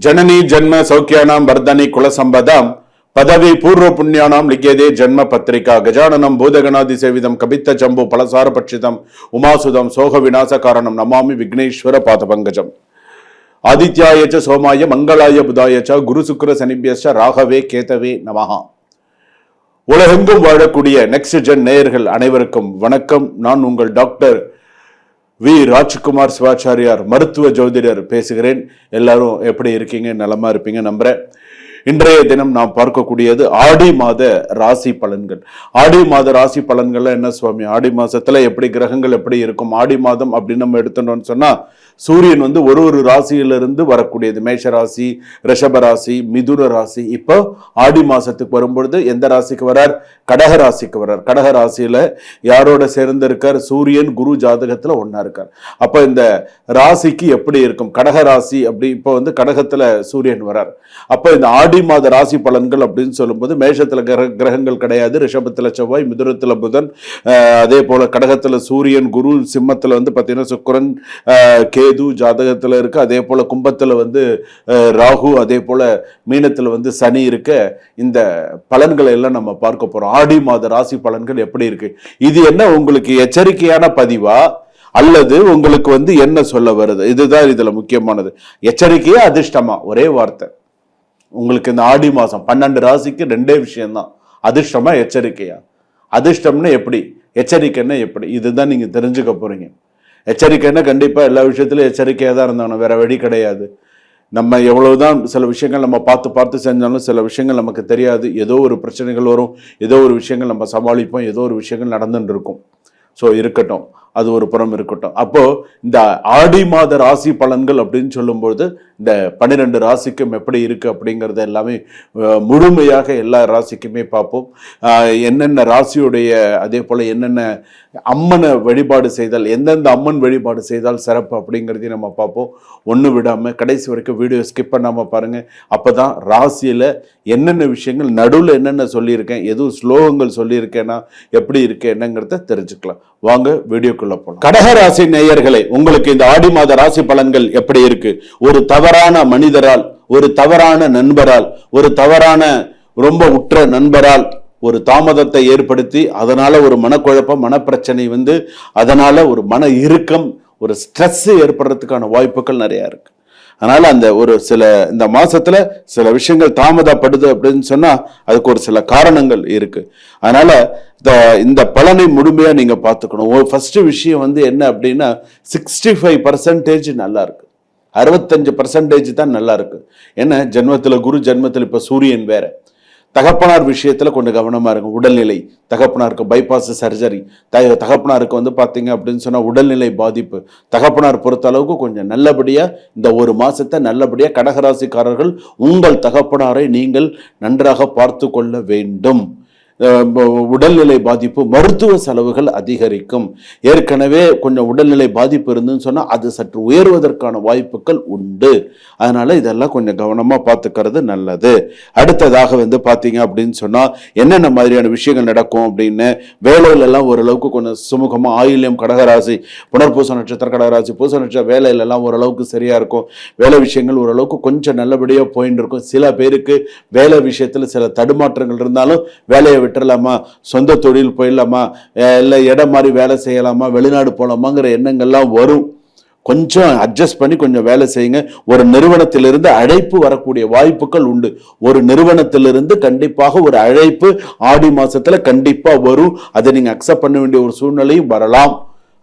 जननी जन्म सौख्यानां वर्धनी कुलसंपदां पदवी पूर्व पुण्यानां लिख्यते जन्म पत्रिका गजाननं भूतगणादिसेवितं कपित्त जम्बू फलसार पक्षितं उमासुदं सोह विनाश कारणं नमामि विघ्नेश्वर पादपंकजम् आदित्याय च सोमाय मंगलाय बुधाय च गुरु शुक्र शनिभ्यश्च राघवे केतवे நமஹ. உலகெங்கும் வாழக்கூடிய நெக்ஸ்ட் ஜென் நேயர்கள் அனைவருக்கும் வணக்கம். நான் உங்கள் டாக்டர் வி ராஜ்குமார் சிவாச்சாரியார், மருத்துவ ஜோதிடர் பேசுகிறேன். எல்லாரும் எப்படி இருக்கீங்க? நலமா இருப்பீங்க நம்புறேன். இன்றைய தினம் நாம் பார்க்கக்கூடியது ஆடி மாத ராசி பலன்கள். ஆடி மாத ராசி பலன்கள்ல என்ன சுவாமி, ஆடி மாசத்துல எப்படி கிரகங்கள் எப்படி இருக்கும்? ஆடி மாதம் அப்படின்னு நம்ம எடுத்துட்டோம்னு சொன்னா சூரியன் ஒரு ராசியிலிருந்து வரக்கூடியது. மேஷ ராசி, ரிஷப ராசி, மிதுன ராசி. இப்போ ஆடி மாசத்துக்கு வரும்பொழுது எந்த ராசிக்கு வரார்? கடக ராசிக்கு வர்றார். கடக ராசியில யாரோட சேர்ந்து இருக்கார்? சூரியன் குரு ஜாதகத்துல ஒன்னா இருக்கார். அப்ப இந்த ராசிக்கு எப்படி இருக்கும்? கடக ராசி அப்படி இப்போ கடகத்துல சூரியன் வரார். அப்ப இந்த ஆடி மாத ராசி பலன்கள் அப்படின்னு சொல்லும்போது மேஷத்துல கிரகங்கள் கிடையாது. ரிஷபத்துல செவ்வாய், மிதுனத்துல புதன், அதே போல கடகத்துல சூரியன் குரு, சிம்மத்துல பாத்தீங்கன்னா சுக்கிரன், கேது ஜாதகத்துல இருக்கு. அதே போல கும்பத்துல ராகு, அதே போல மீனத்துல சனி இருக்க. இந்த பலன்களை எல்லாம் நம்ம பார்க்க போறோம். ஆடி மாத ராசி பலன்கள் எப்படி இருக்கு? இது என்ன உங்களுக்கு எச்சரிக்கையான பதிவா அல்லது உங்களுக்கு என்ன சொல்ல வருது? இதுதான் இதுல முக்கியமானது. எச்சரிக்கையா அதிர்ஷ்டமா? ஒரே வார்த்தை. உங்களுக்கு இந்த ஆடி மாசம் 12 ராசிக்கு ரெண்டே விஷயம்தான். அதிர்ஷ்டமா எச்சரிக்கையா? அதிர்ஷ்டம்னா எப்படி, எச்சரிக்கைன்னா எப்படி? இதுதான் நீங்க தெரிஞ்சுக்க போறீங்க. எச்சரிக்கைன்னா கண்டிப்பா எல்லா விஷயத்திலும் எச்சரிக்கையா தான் இருந்தாங்க, வேற வழி கிடையாது. நம்ம எவ்வளவுதான் சில விஷயங்கள் நம்ம பார்த்து செஞ்சாலும் சில விஷயங்கள் நமக்கு தெரியாது. ஏதோ ஒரு பிரச்சனைகள் வரும், ஏதோ ஒரு விஷயங்கள் நம்ம சமாளிப்போம், ஏதோ ஒரு விஷயங்கள் நடந்துட்டு இருக்கும். ஸோ இருக்கட்டும், அது ஒரு புறம் இருக்கட்டும். அப்போ இந்த ஆடி மாத ராசி பலன்கள் அப்படின்னு சொல்லும்போது இந்த 12 ராசிக்கும் எப்படி இருக்கு அப்படிங்கறத எல்லாமே முழுமையாக எல்லா ராசிக்குமே பார்ப்போம். என்னென்ன ராசியுடைய, அதே போல என்னென்ன அம்மனை வழிபாடு செய்தால், எந்தெந்த அம்மன் வழிபாடு செய்தால் சிறப்பு அப்படிங்கிறதையும் நம்ம பார்ப்போம். ஒன்று விடாம கடைசி வரைக்கும் வீடியோ ஸ்கிப் பண்ணாம பாருங்க. அப்பதான் ராசியில என்னென்ன விஷயங்கள், நடுவில் என்னென்ன சொல்லியிருக்கேன், எதுவும் ஸ்லோகங்கள் சொல்லியிருக்கேன்னா எப்படி இருக்கு என்னங்கிறத தெரிஞ்சுக்கலாம். வாங்க வீடியோக்குள்ள போலாம். கடகராசி நேயர்களே, உங்களுக்கு இந்த ஆடி மாத ராசி பலன்கள் எப்படி இருக்கு? ஒரு தவறான மனிதரால், ஒரு தவறான நண்பரால், ஒரு தவறான ரொம்ப உற்ற நண்பரால் ஒரு தாமதத்தை ஏற்படுத்தி அதனால ஒரு மனக்குழப்பம், மனப்பிரச்சனை அதனால ஒரு மன இறுக்கம், ஒரு ஸ்ட்ரெஸ் ஏற்படுறதுக்கான வாய்ப்புகள் நிறைய இருக்கு. அதனால அந்த இந்த மாசத்துல சில விஷயங்கள் தாமதப்படுது அப்படின்னு சொன்னா அதுக்கு ஒரு சில காரணங்கள் இருக்கு. அதனால இந்த பலனை முழுமையா நீங்க பார்த்துக்கணும். ஃபர்ஸ்ட் விஷயம் என்ன அப்படின்னா 65% நல்லா இருக்கு, 65% தான் நல்லா இருக்கு. ஏன்னா ஜென்மத்துல குரு, ஜென்மத்துல இப்ப சூரியன் வேற. தகப்பனார் விஷயத்துல கொஞ்சம் கவனமா இருக்கும். உடல்நிலை, தகப்பனாருக்கு பைபாஸ் சர்ஜரி, தகப்பனாருக்கு பாத்தீங்க அப்படின்னு சொன்னா உடல்நிலை பாதிப்பு. தகப்பனார் பொறுத்த அளவுக்கு கொஞ்சம் நல்லபடியா இந்த ஒரு மாசத்தை நல்லபடியா கடகராசிக்காரர்கள் உங்கள் தகப்பனாரை நீங்கள் நன்றாக பார்த்து கொள்ள வேண்டும். உடல்நிலை பாதிப்பு, மருத்துவ செலவுகள் அதிகரிக்கும். ஏற்கனவே கொஞ்சம் உடல்நிலை பாதிப்பு இருந்துன்னு சொன்னா அது சற்று உயர்வதற்கான வாய்ப்புகள் உண்டு. அதனால இதெல்லாம் கொஞ்சம் கவனமா பார்த்துக்கிறது நல்லது. அடுத்ததாக பாத்தீங்க அப்படின்னு சொன்னா என்னென்ன மாதிரியான விஷயங்கள் நடக்கும் அப்படின்னு, வேலையில எல்லாம் ஓரளவுக்கு கொஞ்சம் சுமூகமா, ஆயில்யம் கடகராசி, புனர்பூச நட்சத்திர கடகராசி, பூச நட்சத்திர வேலையில எல்லாம் ஓரளவுக்கு சரியா இருக்கும். வேலை விஷயங்கள் ஓரளவுக்கு கொஞ்சம் நல்லபடியா போயிட்டு இருக்கும். சில பேருக்கு வேலை விஷயத்துல சில தடுமாற்றங்கள் இருந்தாலும் வேலையை விட்டுறலாமா, சொந்த தொழில் போயிடலாமா, இல்லை இடம் மாதிரி வேலை செய்யலாமா, வெளிநாடு போகலாமாங்கிற எண்ணங்கள்லாம் வரும். கொஞ்சம் அட்ஜஸ்ட் பண்ணி கொஞ்சம் வேலை செய்யுங்க. ஒரு நிறுவனத்திலிருந்து அழைப்பு வரக்கூடிய வாய்ப்புகள் உண்டு. ஒரு நிறுவனத்திலிருந்து கண்டிப்பாக ஒரு அழைப்பு ஆடி மாசத்துல கண்டிப்பா வரும். அதை நீங்க அக்செப்ட் பண்ண வேண்டிய ஒரு சூழ்நிலையும் வரலாம்.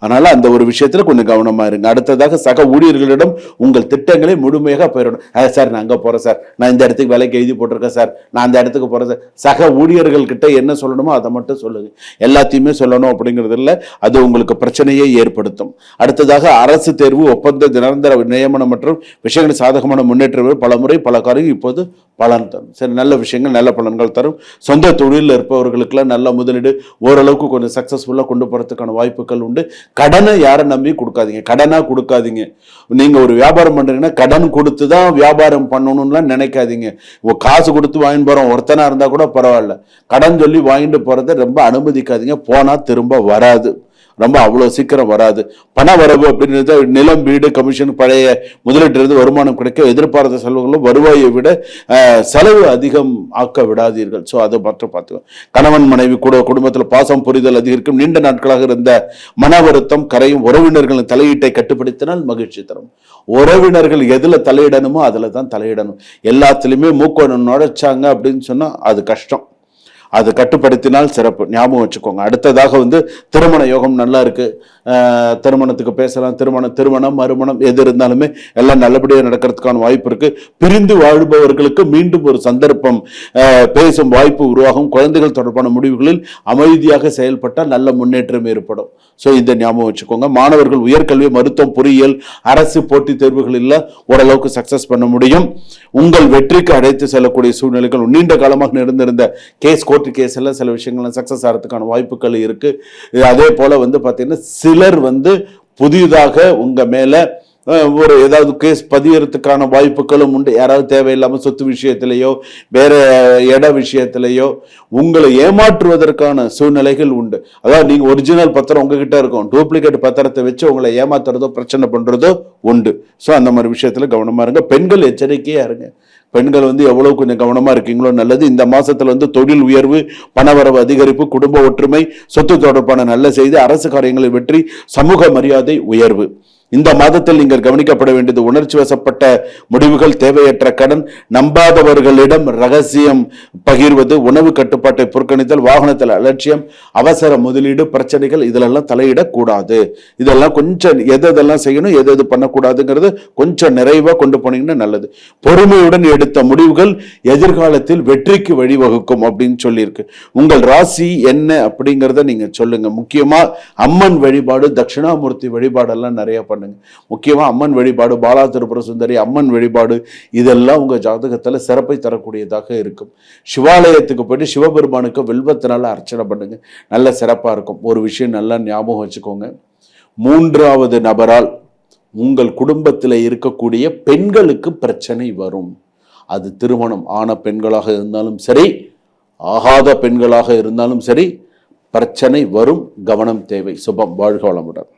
அதனால அந்த ஒரு விஷயத்துல கொஞ்சம் கவனமா இருங்க. அடுத்ததாக சக ஊழியர்களிடம் உங்கள் திட்டங்களை முழுமையாக போயிடணும். சார் நான் அங்க போறேன் சார், நான் இந்த இடத்துக்கு வேலைக்கு எழுதி போட்டிருக்கேன் சார், நான் அந்த இடத்துக்கு போறேன் சார். சக ஊழியர்கள் கிட்ட என்ன சொல்லணுமோ அதை மட்டும் சொல்லுங்க. எல்லாத்தையுமே சொல்லணும் அப்படிங்கிறது இல்லை, அது உங்களுக்கு பிரச்சனையை ஏற்படுத்தும். அடுத்ததாக அரசு தேர்வு, ஒப்பந்த, நிரந்தர நியமனம் மற்றும் விஷயங்கள் சாதகமான முன்னேற்றம் பல முறை பல காரியம் இப்போது பலன் தரும். சரி, நல்ல விஷயங்கள் நல்ல பலன்கள் தரும். சொந்த தொழிலில் இருப்பவர்களுக்கெல்லாம் நல்ல முதலீடு, ஓரளவுக்கு கொஞ்சம் சக்சஸ்ஃபுல்லா கொண்டு போறதுக்கான வாய்ப்புகள் உண்டு. கடனை யாரை நம்பி கொடுக்காதீங்க, கடனா கொடுக்காதீங்க. நீங்க ஒரு வியாபாரம் பண்றீங்கன்னா கடன் கொடுத்துதான் வியாபாரம் பண்ணணும்லாம் நினைக்காதீங்க. காசு கொடுத்து வாங்கிட்டு போறோம் ஒருத்தனா இருந்தா கூட பரவாயில்ல, கடன் சொல்லி வாங்கிட்டு போறதை ரொம்ப அனுமதிக்காதீங்க. போனா திரும்ப வராது. ரொம்ப அவ்வளோ சீக்கிரம் வராது. பண வரவு அப்படின்றது நிலம், வீடு, கமிஷன், பழைய முதலீட்டிலிருந்து வருமானம் கிடைக்க எதிர்பார்த்த செலவுகளும் வருவாயை விட செலவு அதிகம் ஆக்க விடாதீர்கள். ஸோ அதை மட்டும் பார்த்துக்கோ. கணவன் மனைவி கூட குடும்பத்தில் பாசம் புரிதல் அதிகரிக்கும். நீண்ட நாட்களாக இருந்த மன வருத்தம் கரையும். உறவினர்களின் தலையீட்டை கட்டுப்படுத்தினால் மகிழ்ச்சி தரும். உறவினர்கள் எதுல தலையிடணுமோ அதுல தான் தலையிடணும். எல்லாத்துலயுமே மூக்க நுழைச்சாங்க அப்படின்னு சொன்னா அது கஷ்டம். அது கட்டுப்படுத்தினால் சிறப்பு. ஞாபகம் வச்சுக்கோங்க. அடுத்ததாக திருமண யோகம் நல்லா இருக்கு. திருமணத்துக்கு பேசலாம். திருமணம் மறுமணம் எது இருந்தாலுமே எல்லாம் நல்லபடியாக நடக்கிறதுக்கான வாய்ப்பு இருக்கு. பிரிந்து வாழ்பவர்களுக்கு மீண்டும் ஒரு சந்தர்ப்பம், பேசும் வாய்ப்பு உருவாகும். குழந்தைகள் தொடர்பான முடிவுகளில் அமைதியாக செயல்பட்டால் நல்ல முன்னேற்றம் ஏற்படும். ஸோ இதை ஞாபகம் வச்சுக்கோங்க. மாணவர்கள் உயர்கல்வி, மருத்துவம், பொறியியல், அரசு போட்டித் தேர்வுகளில் ஓரளவுக்கு சக்சஸ் பண்ண முடியும். உங்கள் வெற்றிக்கு அழைத்து செல்லக்கூடிய சூழ்நிலைகள், நீண்ட காலமாக நடந்திருந்த கோர்ட் கேஸ் எல்லாம் சில விஷயங்கள் சக்சஸ் ஆகிறதுக்கான வாய்ப்புகள் இருக்கு. அதே போல பாத்தீங்கன்னா சிலர் புதிதாக உங்க மேல ஒரு ஏதாவது கேஸ் பதியறதுக்கான வாய்ப்புகளும் உண்டு. யாராவது தேவையில்லாம சொத்து விஷயத்திலேயோ வேற இட விஷயத்திலேயோ உங்களை ஏமாற்றுவதற்கான சூழ்நிலைகள் உண்டு. அதாவது நீங்க ஒரிஜினல் பத்திரம் உங்ககிட்ட இருக்கும், டூப்ளிகேட் பத்திரத்தை வச்சு உங்களை ஏமாத்துறதோ பிரச்சனை பண்றதோ உண்டு. ஸோ அந்த மாதிரி விஷயத்துல கவனமா இருங்க. பெண்கள் எச்சரிக்கையா இருங்க. பெண்கள் எவ்வளவு கொஞ்சம் கவனமா இருக்கீங்களோ நல்லது. இந்த மாசத்துல தொழில் உயர்வு, பணவரவு அதிகரிப்பு, குடும்ப ஒற்றுமை, சொத்து தொடர்பான நல்ல செய்தி, அரசு காரியங்களில் வெற்றி, சமூக மரியாதை உயர்வு. இந்த மாதத்தில் நீங்கள் கவனிக்கப்பட வேண்டியது உணர்ச்சி வசப்பட்ட முடிவுகள், தேவையற்ற கடன், நம்பாதவர்களிடம் ரகசியம் பகிர்வது, உணவு கட்டுப்பாட்டை புறக்கணித்தல், வாகனத்தில் அலட்சியம், அவசர முதலீடு, பிரச்சனைகள் இதிலெல்லாம் தலையிடக்கூடாது. இதெல்லாம் கொஞ்சம் எதெல்லாம் செய்யணும் எது பண்ணக்கூடாதுங்கிறது கொஞ்சம் நிறைவா கொண்டு போனீங்கன்னா நல்லது. பொறுமையுடன் எடுத்த முடிவுகள் எதிர்காலத்தில் வெற்றிக்கு வழிவகுக்கும் அப்படின்னு சொல்லியிருக்கு. உங்கள் ராசி என்ன அப்படிங்கிறத நீங்க சொல்லுங்க. முக்கியமா அம்மன் வழிபாடு, தட்சிணாமூர்த்தி வழிபாடெல்லாம் நிறைய பண்ணுங்க. முக்கியமா அம்மன் வழிபாடு, பாலா திரிபுர சுந்தரி அம்மன் வழிபாடு இதெல்லாம் உங்க ஜாதகத்துல சிறப்பை தரக்கூடியதாக இருக்கும். சிவாலயத்துக்கு போயிட்டு சிவபெருமானுக்கு வில்வத்தினால அர்ச்சனை பண்ணுங்க, நல்ல சிறப்பா இருக்கும். ஒரு விஷயம் நல்லா ஞாபகம் வச்சுக்கோங்க. மூன்றாவது நபரால் உங்கள் குடும்பத்தில் இருக்கக்கூடிய பெண்களுக்கு பிரச்சனை வரும். அது திருமணம் ஆன பெண்களாக இருந்தாலும் சரி, ஆகாத பெண்களாக இருந்தாலும் சரி, பிரச்சனை வரும். கவனம் தேவை. சுபம். வாழ்க வளமுடன்.